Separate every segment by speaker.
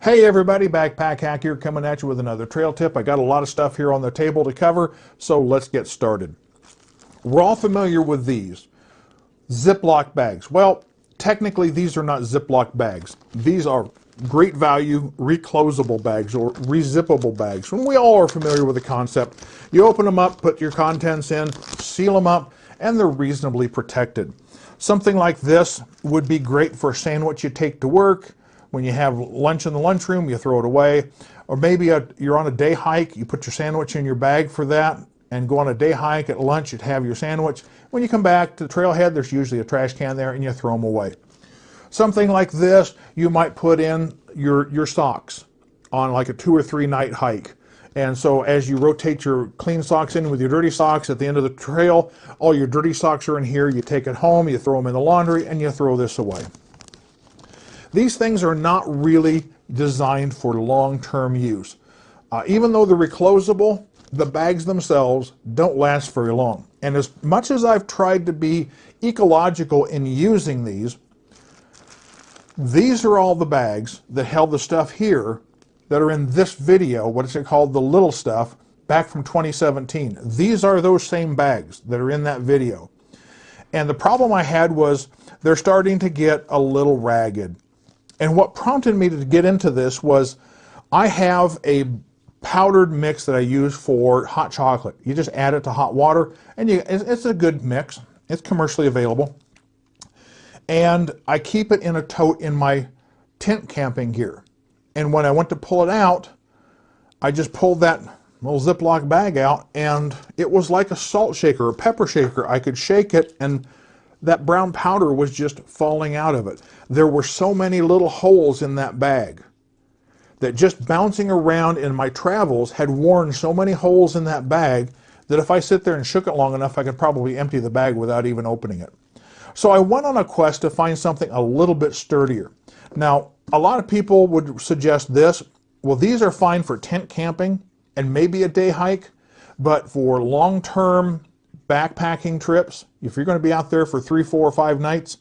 Speaker 1: Hey everybody, Backpack Hack here coming at you with another trail tip. I got a lot of stuff here on the table to cover, so let's get started. We're all familiar with these Ziploc bags. Well, technically these are not Ziploc bags. These are great value reclosable bags or rezippable bags. And we all are familiar with the concept. You open them up, put your contents in, seal them up, and they're reasonably protected. Something like this would be great for a sandwich you take to work. When you have lunch in the lunchroom, you throw it away. Or maybe you're on a day hike, you put your sandwich in your bag for that, and go on a day hike. At lunch, you'd have your sandwich. When you come back to the trailhead, there's usually a trash can there, and you throw them away. Something like this, you might put in your socks on like a 2 or 3 night hike. And so as you rotate your clean socks in with your dirty socks at the end of the trail, all your dirty socks are in here. You take it home, you throw them in the laundry, and you throw this away. These things are not really designed for long-term use. Even though they're reclosable, the bags themselves don't last very long. And as much as I've tried to be ecological in using these are all the bags that held the stuff here that are in this video, what is it called, the little stuff, back from 2017. These are those same bags that are in that video. And the problem I had was they're starting to get a little ragged. And what prompted me to get into this was I have a powdered mix that I use for hot chocolate. You just add it to hot water, and it's a good mix. It's commercially available. And I keep it in a tote in my tent camping gear. And when I went to pull it out, I just pulled that little Ziploc bag out, and it was like a salt shaker, a pepper shaker. I could shake it, and that brown powder was just falling out of it. There were so many little holes in that bag that just bouncing around in my travels had worn so many holes in that bag that if I sit there and shook it long enough, I could probably empty the bag without even opening it. So I went on a quest to find something a little bit sturdier. Now, a lot of people would suggest this. Well, these are fine for tent camping and maybe a day hike, but for long-term backpacking trips, if you're going to be out there for 3, 4, or 5 nights,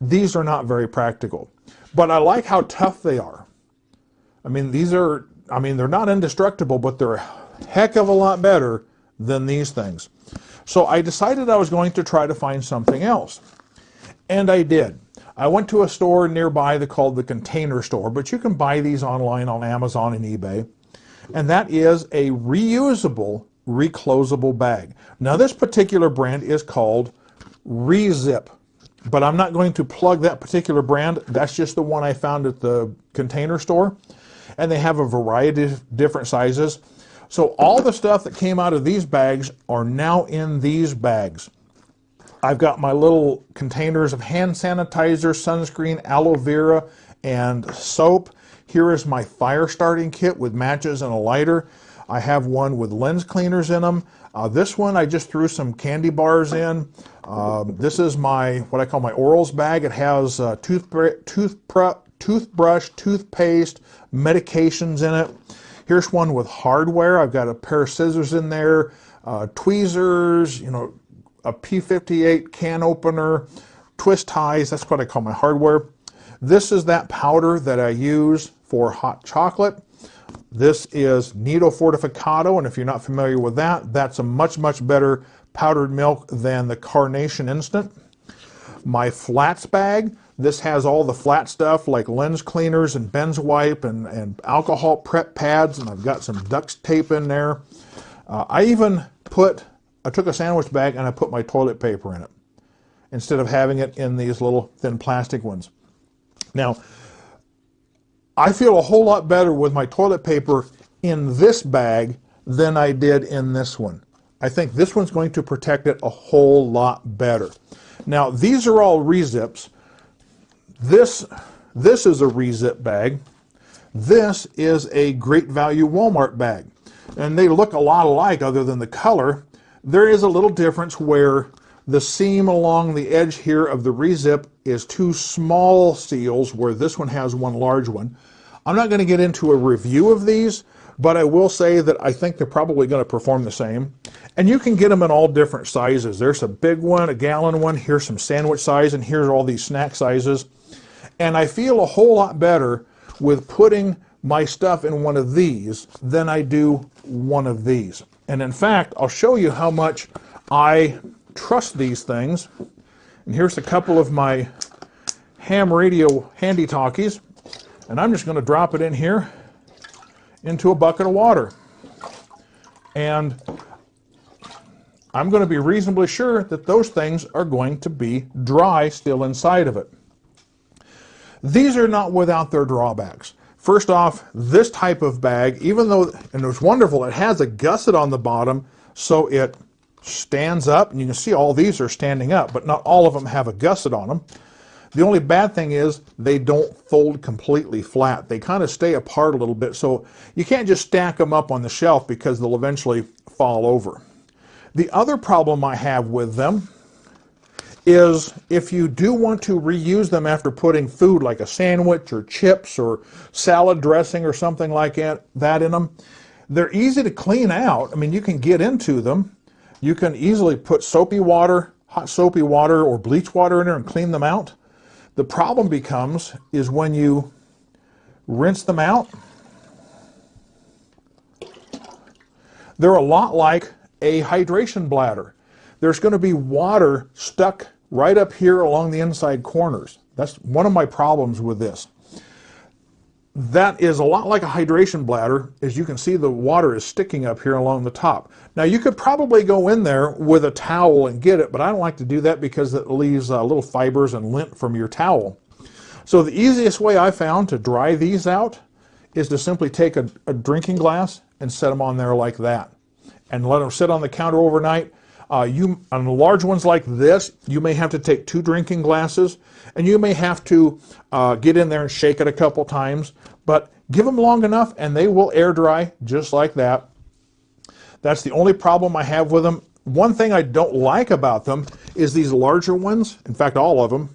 Speaker 1: these are not very practical. But I like how tough they are. I mean, they're not indestructible, but they're a heck of a lot better than these things. So I decided I was going to try to find something else. And I did. I went to a store nearby called the Container Store, but you can buy these online on Amazon and eBay. And that is a reusable, reclosable bag. Now this particular brand is called Reusable, but I'm not going to plug that particular brand. That's just the one I found at the Container Store. And they have a variety of different sizes. So all the stuff that came out of these bags are now in these bags. I've got my little containers of hand sanitizer, sunscreen, aloe vera, and soap. Here is my fire starting kit with matches and a lighter. I have one with lens cleaners in them. This one I just threw some candy bars in. This is what I call my orals bag. It has toothbrush, toothpaste, medications in it. Here's one with hardware. I've got a pair of scissors in there, tweezers, a P58 can opener, twist ties. That's what I call my hardware. This is that powder that I use for hot chocolate. This is Nido Fortificato, and if you're not familiar with that, that's a much, much better powdered milk than the Carnation Instant. My flats bag, this has all the flat stuff like lens cleaners and Benzowipe and alcohol prep pads, and I've got some duct tape in there. I took a sandwich bag and I put my toilet paper in it instead of having it in these little thin plastic ones. Now, I feel a whole lot better with my toilet paper in this bag than I did in this one. I think this one's going to protect it a whole lot better. Now, these are all rezips. This is a rezip bag. This is a Great Value Walmart bag. And they look a lot alike other than the color. There is a little difference where the seam along the edge here of the rezip is 2 small seals, where this one has 1 large one. I'm not going to get into a review of these, but I will say that I think they're probably going to perform the same. And you can get them in all different sizes. There's a big one, a gallon one, here's some sandwich size, and here's all these snack sizes. And I feel a whole lot better with putting my stuff in one of these than I do one of these. And in fact, I'll show you how much I trust these things. And here's a couple of my ham radio handy talkies. And I'm just going to drop it in here into a bucket of water. And I'm going to be reasonably sure that those things are going to be dry still inside of it. These are not without their drawbacks. First off, this type of bag, even though, and it's wonderful, it has a gusset on the bottom, so it stands up, and you can see all these are standing up, but not all of them have a gusset on them. The only bad thing is they don't fold completely flat. They kind of stay apart a little bit, so you can't just stack them up on the shelf because they'll eventually fall over. The other problem I have with them is if you do want to reuse them after putting food like a sandwich or chips or salad dressing or something like that in them, they're easy to clean out. I mean, you can get into them. You can easily put soapy water, hot soapy water or bleach water in there and clean them out. The problem becomes is when you rinse them out, they're a lot like a hydration bladder. There's going to be water stuck right up here along the inside corners. That's one of my problems with this. That is a lot like a hydration bladder. As you can see, the water is sticking up here along the top. Now you could probably go in there with a towel and get it, but I don't like to do that because it leaves little fibers and lint from your towel. So the easiest way I found to dry these out is to simply take a drinking glass and set them on there like that and let them sit on the counter overnight. On the large ones like this, you may have to take 2 drinking glasses, and you may have to get in there and shake it a couple times, but give them long enough and they will air dry just like that. That's the only problem I have with them. One thing I don't like about them is these larger ones, in fact all of them,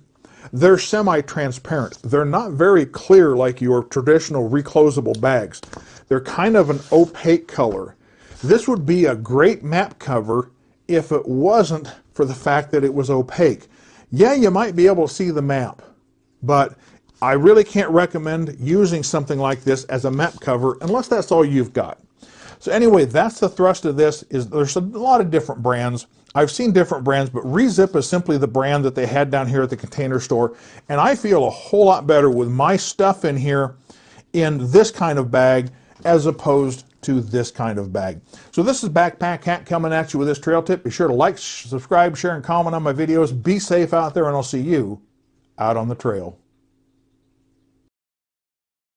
Speaker 1: they're semi-transparent. They're not very clear like your traditional reclosable bags. They're kind of an opaque color. This would be a great map cover if it wasn't for the fact that it was opaque. Yeah, you might be able to see the map, but I really can't recommend using something like this as a map cover unless that's all you've got. So anyway, that's the thrust of this. Is there's a lot of different brands. I've seen different brands, but Reusable is simply the brand that they had down here at the Container Store, and I feel a whole lot better with my stuff in here in this kind of bag as opposed to this kind of bag. So this is Backpack Hat coming at you with this trail tip. Be sure to like, subscribe, share, and comment on my videos. Be safe out there, and I'll see you out on the trail.